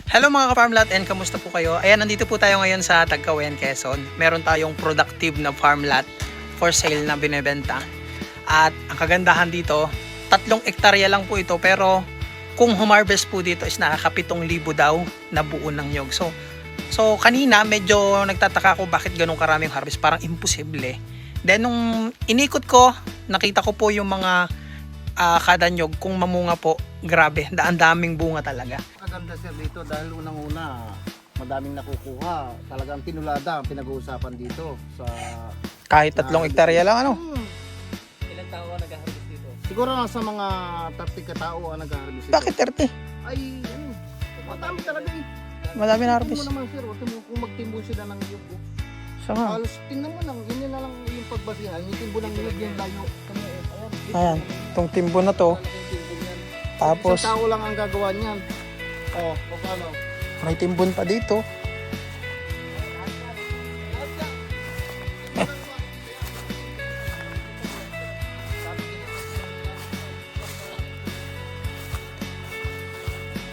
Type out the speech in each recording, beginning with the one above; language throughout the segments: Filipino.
Hello mga ka-farmlat and kamusta po kayo? Ayan, nandito po tayo ngayon sa Tagkawayan, Quezon. Meron tayong productive na farm lot for sale na binebenta. At ang kagandahan dito, 3 hektarya lang po ito pero kung humarvest po dito is nakaka-7,000 daw na buo ng nyog. So kanina medyo nagtataka ako bakit ganun karaming harvest, parang imposible. Then nung inikot ko, nakita ko po yung mga kada nyog kung mamunga po, grabe, ang daming bunga talaga. Maganda sir dito dahil unang-una madaming nakukuha. Talagang tinulada ang pinag-uusapan dito sa Kahit 3 hektarya lang ano. Ilang tao ang nag-harvest dito? Siguro nasa mga 30 katao ang nag-harvest dito. Bakit 30? Ay ano, madami talaga eh. Madami na Tingnan harvest. mo naman sir, kung magtimbo sila ng niyog. So nga. Halos tingnan mo lang, yun na lang yung pagbasihan. Yung timbo ng niyog yung layo. Ayan, itong timbo na to. Tapos Isang tao lang ang gagawa niyan. Oh, paano? may timbon pa dito.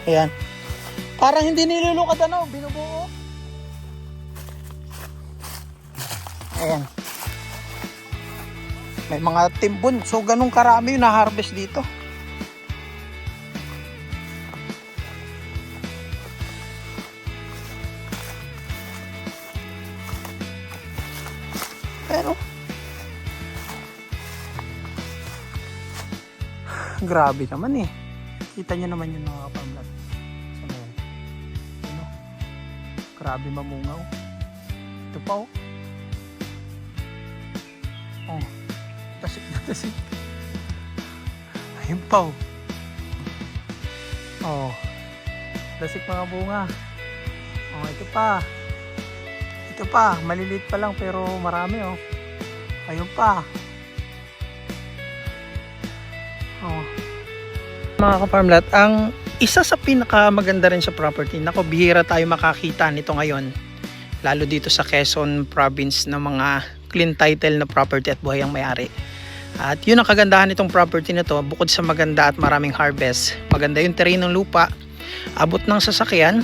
Ayan. Parang hindi nilulukad ano, binubuo. Ayan. May mga timbon. So ganun karami yung na-harvest dito. Pero grabe naman eh. Kita nyo naman yung mga kapamlat. Ano? Grabe mamungaw. Ito pa oh. Oh. Tasik na tasik. Ayun pa oh. Oh. Tasik mga bunga. Oh, ito pa. Ito pa, maliliit pa lang pero marami oh. Ayun pa. Oh. Mga ka-farmlat, ang isa sa pinakamaganda rin sa property, nako bihira tayo makakita nito ngayon. Lalo dito sa Quezon province ng mga clean title na property at buhay ang may-ari. At yun ang kagandahan nitong property na to, bukod sa maganda at maraming harvest. Maganda yung terrain ng lupa, abot ng sasakyan.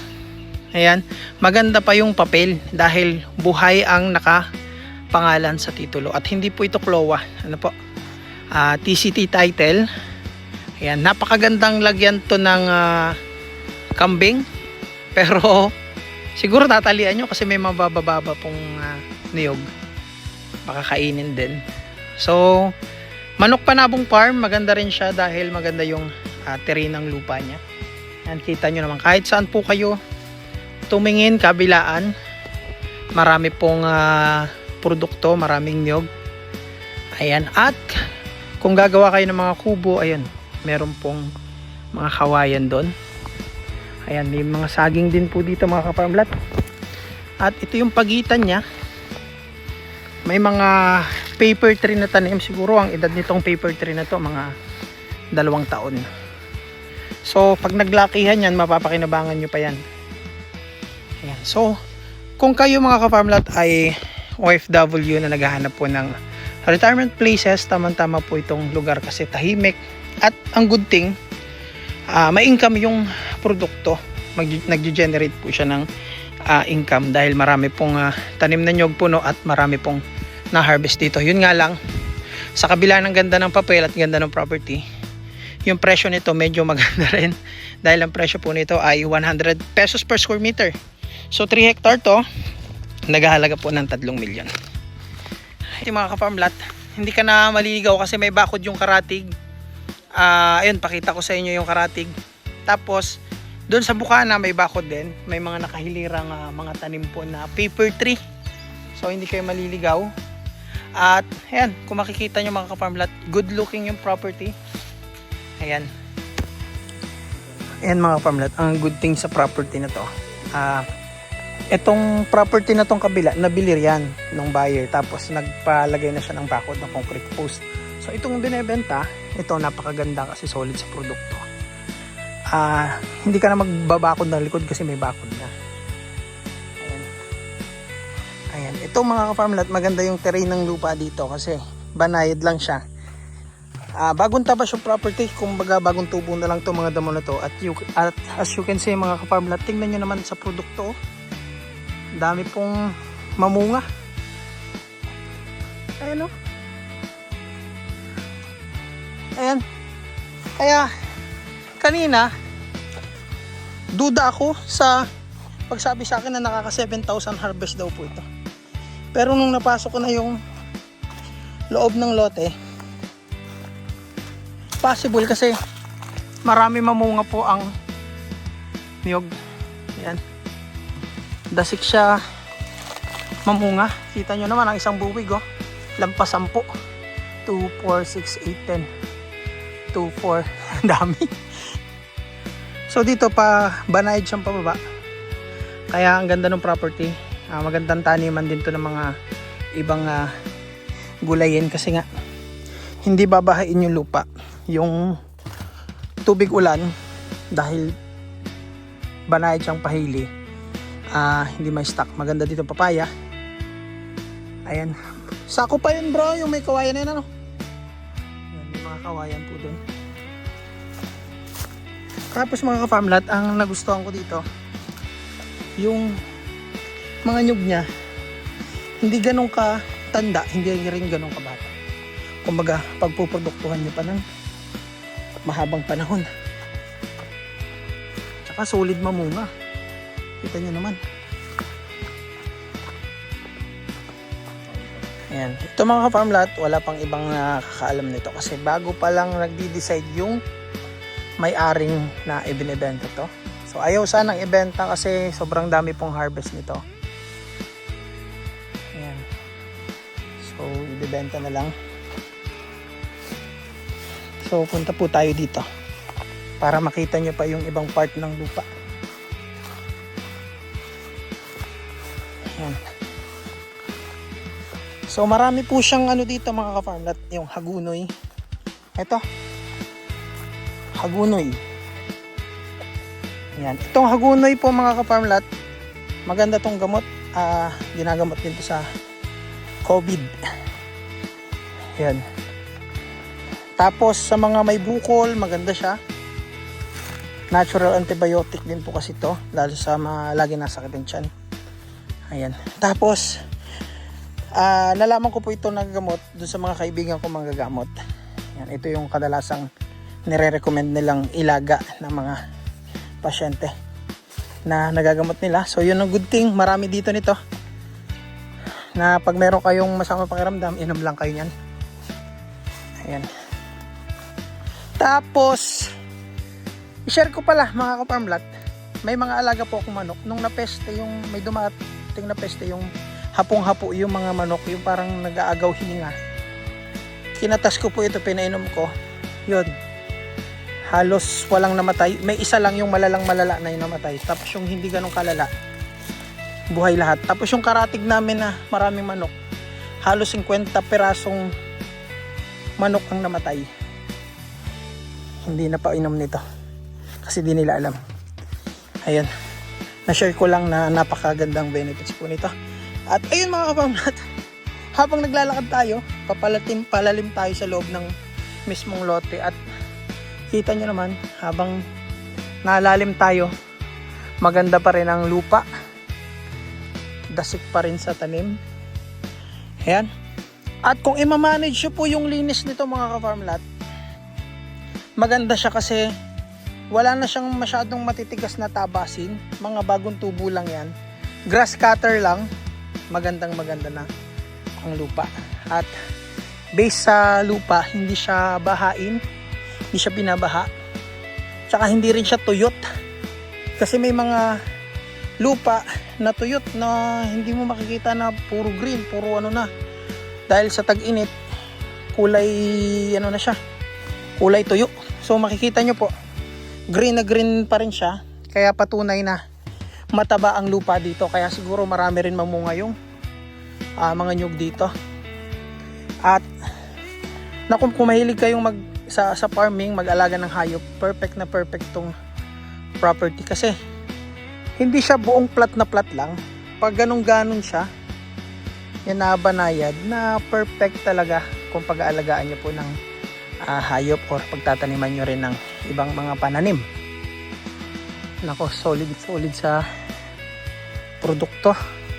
Ayan, maganda pa yung papel dahil buhay ang nakapangalan sa titulo at hindi po ito klowa. Ano po? TCT title. Ayan, napakagandang lagyan to ng kambing. Pero siguro tatalian nyo kasi may mabababa pong niyog. Baka kainin din. So, Manok Panabong Farm, maganda rin siya dahil maganda yung terrain ng lupa niya. Ayan, kita nyo naman kahit saan po kayo tumingin, kabilaan, marami pong produkto, maraming niyog. Ayan, at kung gagawa kayo ng mga kubo, ayan, meron pong mga kawayan doon. Ayan, may mga saging din po dito mga ka-farmlat. At ito yung pagitan niya. May mga paper tree na tanim. Siguro ang edad nitong paper tree na to mga 2 taon. So pag naglakihan yan, mapapakinabangan nyo pa yan. Ayan. So kung kayo mga ka-farmlat ay OFW na naghahanap po ng retirement places, tamang-tama po itong lugar kasi tahimik. At ang good thing, may income yung produkto. Nag-generate po siya ng income dahil marami pong tanim na nyog puno at marami pong na-harvest dito. Yun nga lang, sa kabila ng ganda ng papel at ganda ng property, yung presyo nito medyo maganda rin dahil ang presyo po nito ay 100 pesos per square meter. So 3 hectare to, naghahalaga po ng 3 milyon. Yung mga ka-farmlat, hindi ka na maliligaw kasi may bakod yung karatig. Ayun, pakita ko sa inyo yung karatig. Tapos doon sa bukana may bakod din, may mga nakahilirang mga tanim po na paper tree. So hindi kayo maliligaw. At ayan, kung makikita nyo mga ka-farmlat, good looking yung property. Ayan. Ayan mga ka-farmlat, ang good thing sa property na to. Itong property na tong kabila, nabili yan ng buyer. Tapos nagpalagay na siya ng bakod ng concrete post. So itong binebenta, ito napakaganda kasi solid sa produkto. Hindi ka na magbabakod ng likod kasi may bakod na. Ayan. Ayan. Ito mga ka-farmlat, maganda yung terrain ng lupa dito kasi banayad lang siya. Bagong tabas yung property, kumbaga bagong tubo na lang to mga damo na to. At as you can see mga ka-farmlat, tingnan nyo naman sa produkto. Dami pong mamunga. Ayan o. Ayan. Kaya kanina duda ako sa pagsabi sa akin na nakaka 7,000 harvest daw po ito. Pero nung napasok ko na yung loob ng lote, possible kasi marami mamunga po ang niyog. Ayan. Dasik siya mamunga. Kita nyo naman ang isang buwig oh. Lampas 10. 2, 4, 6, 8, 10. 2, 4. Ang dami. So dito pa banayad siyang pababa. Kaya ang ganda ng property. Magandang taniman din to ng mga ibang gulayin kasi nga hindi babahain yung lupa. Yung tubig ulan dahil banayad siyang pahili. Hindi may stock. Maganda dito papaya. Ayan. Sako pa yun bro, yung may kawayan na yun ano. Ayan, may mga kawayan po dun. Tapos mga ka-farmlat, ang nagustuhan ko dito, yung mga nyug niya, hindi ganun ka tanda, hindi rin ganun ka bata. Kumbaga, pagpuproduktuhan niyo pa ng mahabang panahon. Tsaka solid mamunga. Kita niyo naman. Ayan. Ito mga ka-farmlat, wala pang ibang nakakaalam nito kasi bago pa lang nagdi-decide yung may-aring na ibinibenta to. So ayaw sanang ibenta kasi sobrang dami pong harvest nito. Ayan. So ibibenta na lang. So punta po tayo dito para makita nyo pa yung ibang part ng lupa. Ayan. So marami po siyang ano dito mga ka-farmlat, yung hagunoy. Ito. Hagunoy. Ayan. Itong hagunoy po mga ka-farmlat, maganda tong gamot. Ginagamot din to sa COVID. Ayan. Tapos sa mga may bukol, maganda siya. Natural antibiotic din po kasi to, lalo sa mga lagi nasakit ng tiyan. Ayan. Tapos nalaman ko po ito nagagamot dun sa mga kaibigan ko manggagamot. Ayan. Ito yung kadalasang nire-recommend nilang ilaga ng mga pasyente na nagagamot nila. So yun ang good thing, marami dito nito na pag meron kayong masamang pakiramdam, inom lang kayo nyan. Ayan. Tapos i-share ko pala mga ka-farmlat, may mga alaga po akong manok. Nung napeste yung may dumating na peste, yung hapong-hapo yung mga manok, yung parang nag-aagaw hininga, kinatas ko po ito, pinainom ko. Yun, halos walang namatay. May isa lang yung malala na yung namatay. Tapos yung hindi ganun kalala, buhay lahat. Tapos yung karatig namin na maraming manok, halos 50 perasong manok ang namatay. Hindi na pa inom nito kasi di nila alam. Ayan, na-share ko lang na napakagandang benefits po nito. At ayun mga ka-farmlat, habang naglalakad tayo, palalim tayo sa loob ng mismong lote. At kita nyo naman, habang nalalim tayo, maganda pa rin ang lupa, dasik pa rin sa tanim. Ayan. At kung i-manage nyo po yung linis nito mga ka-farmlat, maganda siya kasi wala na siyang masyadong matitigas na tabasin. Mga bagong tubo lang yan. Grass cutter lang. Maganda na ang lupa. At base sa lupa, hindi siya bahain, hindi siya binabaha, tsaka hindi rin siya tuyot. Kasi may mga lupa na tuyot na hindi mo makikita na puro green, puro ano na. Dahil sa tag-init, kulay ano na siya, kulay tuyo. So makikita nyo po, green na green pa rin siya. Kaya patunay na mataba ang lupa dito. Kaya siguro marami rin mamunga yung mga nyug dito. At kung mahilig kayong sa farming, mag-alaga ng hayop, perfect na perfect tong property. Kasi hindi siya buong plat na plat lang. Pag ganun siya, yan na banayad, na perfect talaga kung pag-aalagaan nyo po ng hayop or pagtataniman nyo rin ng ibang mga pananim. Nako, solid sa produkto.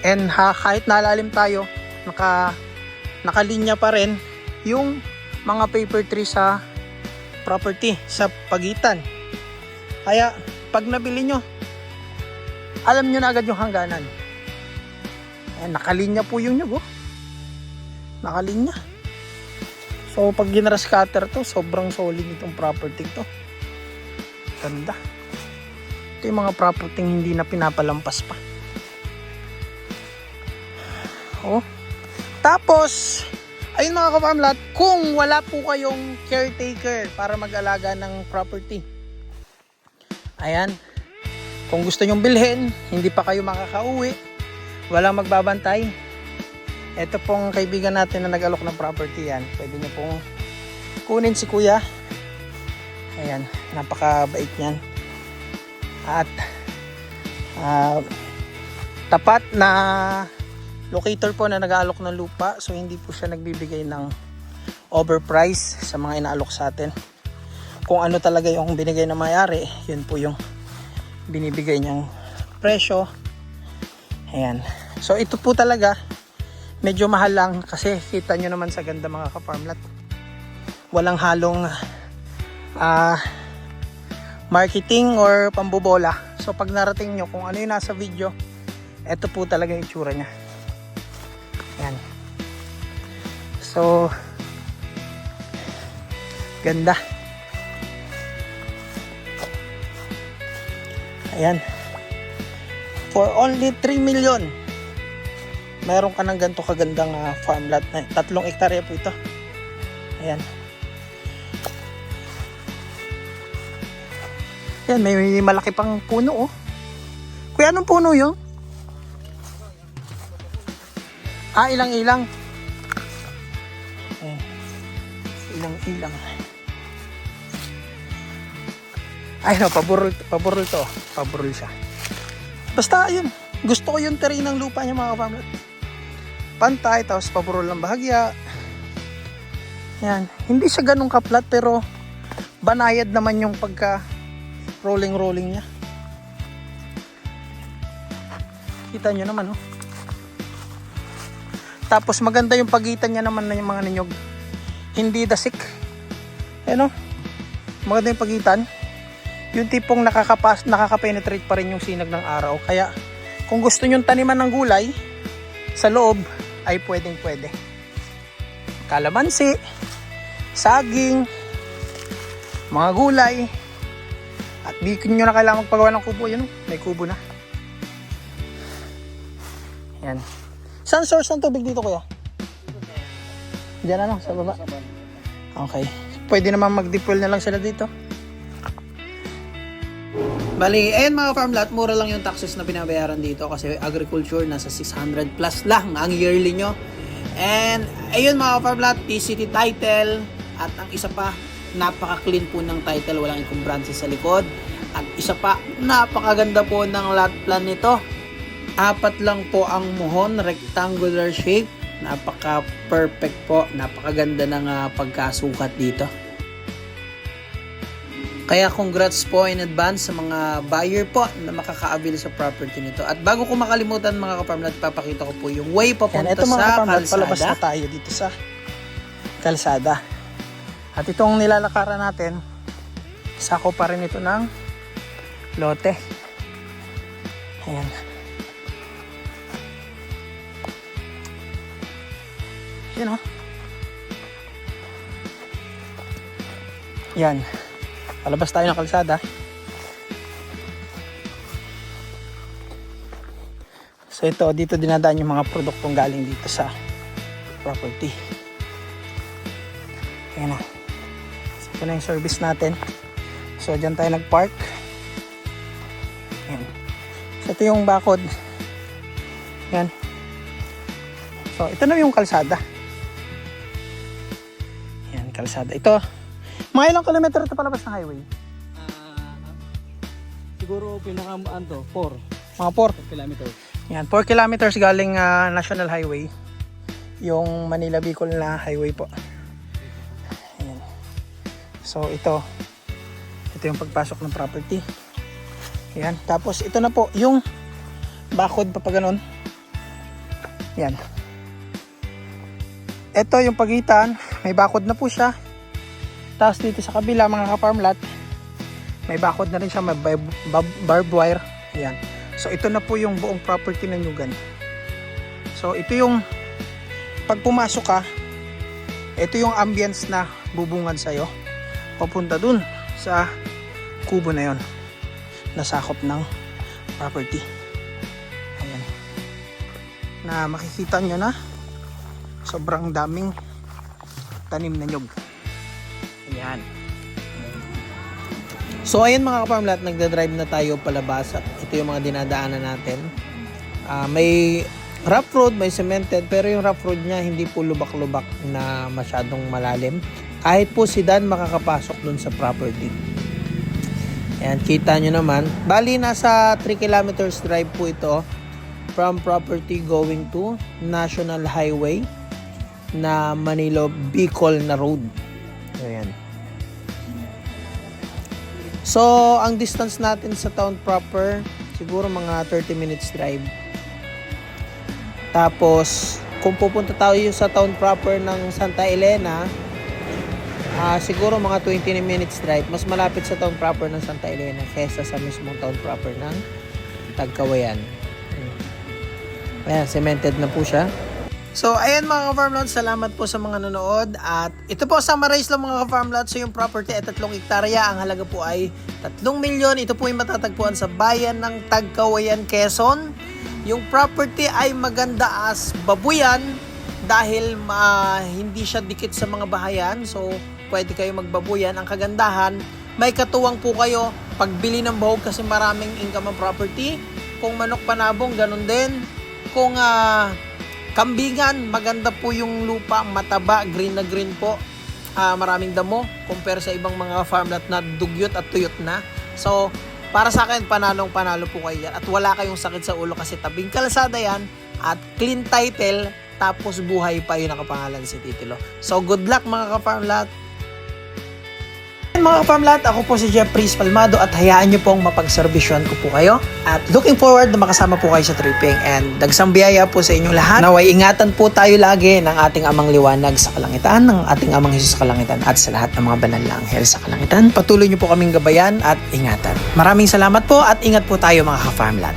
And kahit nalalim tayo, nakalinya pa rin yung mga paper tree sa property, sa pagitan. Kaya pag nabili nyo, alam nyo na agad yung hangganan. Nakalinya po yung nyug, oh. Nakalinya. So pag ginras cutter to, sobrang solid itong property to. Ganda. Ito yung mga property hindi na pinapalampas pa. Oh. Tapos, ayun mga ka-farmlat, kung wala po kayong caretaker para mag-alaga ng property, ayan, kung gusto nyong bilhin, hindi pa kayo makakauwi, walang magbabantay, ito pong kaibigan natin na nag-alok ng property, yan, pwede nyo pong kunin si kuya. Ayan, napakabait niyan. At tapat na locator po na nag-aalok ng lupa, so hindi po siya nagbibigay ng overprice sa mga inaalok sa atin. Kung ano talaga yung binigay na may-ari, yun po yung binibigay niyang presyo. Ayan. So ito po talaga medyo mahal lang kasi kita nyo naman sa ganda mga ka-farmlat. Walang halong marketing or pambobola. So pag narating nyo kung ano yung nasa video, ito po talaga yung itsura niya. Ayan. So ganda. Ayan. For only 3 million, meron ka ng ganito kagandang farm lot na 3 hektarya po ito. Ayan. Ayan, may malaki pang puno, oh. Kuya, anong puno yun? Ilang-ilang. Ayan. Ilang-ilang. Ay, no, paborol to. Paborol siya. Basta, yun. Gusto ko yung terrain ng lupa niya, mga ka-farmlat. Pantay, tapos paborol ng bahagya. Yan. Hindi siya ganun kaplat, pero banayad naman yung pagka rolling niya. Kita nyo naman, oh. Tapos maganda yung pagitan niya naman na yung mga ninyog. Hindi dasik. Ayan, oh. Maganda yung pagitan. Yung tipong nakaka-penetrate pa rin yung sinag ng araw. Kaya kung gusto nyong taniman ng gulay sa loob, ay pwedeng-pwede. Kalamansi, saging, mga gulay. At di nyo na kailangan magpagawa ng kubo. Yun, may kubo na. Yan. Saan source ng tubig dito, kuya? Diyan ano, sa baba? Okay. Pwede naman mag-deploy na lang sila dito. Bali, ayun mga farmlat, mura lang yung taxes na binabayaran dito kasi agriculture nasa 600 plus lang ang yearly nyo. And ayun mga farmlat, TCT title at ang isa pa, napaka-clean po ng title, walang encumbrances sa likod. At isa pa, napakaganda po ng lot plan nito. 4 lang po ang muhon, rectangular shape. Napaka-perfect po, napakaganda ng pagkasukat dito. Kaya congrats po in advance sa mga buyer po na makaka-avail sa property nito. At bago ko makalimutan mga ka-farmlat, papakita ko po yung way papunta sa kalsada. Palabas na tayo dito sa kalsada. At itong nilalakaran natin, sako pa rin ito ng lote. Ayan. Yan, oh. Yan. Palabas tayo ng kalsada. So ito, dito dinadaan yung mga produktong galing dito sa property. Ayan na. So ito na yung service natin. So dyan tayo nag-park. Ayan. So ito yung bakod. Ayan. So ito na yung kalsada. Ayan, kalsada. Ito. Mga ilang kilometro ito palabas ng highway? Siguro pinaka-4. Mga 4 kilometers. Yan, 4 kilometers galing National Highway. Yung Manila Bicol na highway po. Ayan. So ito yung pagpasok ng property. Yan. Tapos ito na po yung bakod pa ganon. Yan. Ito yung pagitan, may bakod na po siya. Tapos dito sa kabila mga ka-farm lot, may bakod na rin siya, may barbed wire. Yan. So ito na po yung buong property ng Nyugan. So ito yung pag pumasok ka, ito yung ambience na bubungad sa'yo papunta dun sa kubo na yon na sakop ng property. Ayan. Na makikita nyo na sobrang daming tanim na nyug. Ayan. So ayan mga ka-farm lot, nagda-drive na tayo palabas at ito yung mga dinadaanan natin. May rough road, may cemented, pero yung rough road niya hindi po lubak-lubak na masyadong malalim. Kahit po si Dan makakapasok dun sa property. Ayan, kita nyo naman. Bali, nasa 3 kilometers drive po ito from property going to National Highway na Manila Bicol na road. Ayan. So, ang distance natin sa town proper, siguro mga 30 minutes drive. Tapos, kung pupunta tayo sa town proper ng Santa Elena, siguro mga 20 minutes drive. Mas malapit sa town proper ng Santa Elena kaysa sa mismong town proper ng Tagkawayan. Ayan, cemented na po siya. So, ayan mga ka-farm lots, salamat po sa mga nanood. At ito po, summarize lang mga ka-farm lots. So, yung property ay 3 hektarya. Ang halaga po ay 3 milyon. Ito po ay matatagpuan sa bayan ng Tagkawayan, Quezon. Yung property ay maganda as babuyan dahil hindi siya dikit sa mga bahayan. So, pwede kayo magbabuyan. Ang kagandahan, may katuwang po kayo pagbili ng bahog kasi maraming income ang property. Kung manok panabong, ganun din. Kung kambingan, maganda po yung lupa, mataba, green na green po. Maraming damo compare sa ibang mga farm lot na dugyot at tuyot na. So, para sa akin, panalo po kayo yan. At wala kayong sakit sa ulo kasi tabing kalsada yan at clean title, tapos buhay pa yung nakapangalan si titulo. So, good luck mga ka-farm lot. Mga ka-farm lot, ako po si Jeffrey Palmado at hayaan nyo pong mapagservisyon ko po kayo. At looking forward na makasama po kayo sa tripping and dagsang biyaya po sa inyong lahat. Naway ingatan po tayo lagi ng ating amang liwanag sa kalangitan, ng ating amang Jesus sa kalangitan at sa lahat ng mga banal na anghel sa kalangitan. Patuloy nyo po kaming gabayan at ingatan. Maraming salamat po at ingat po tayo mga ka-farm lot.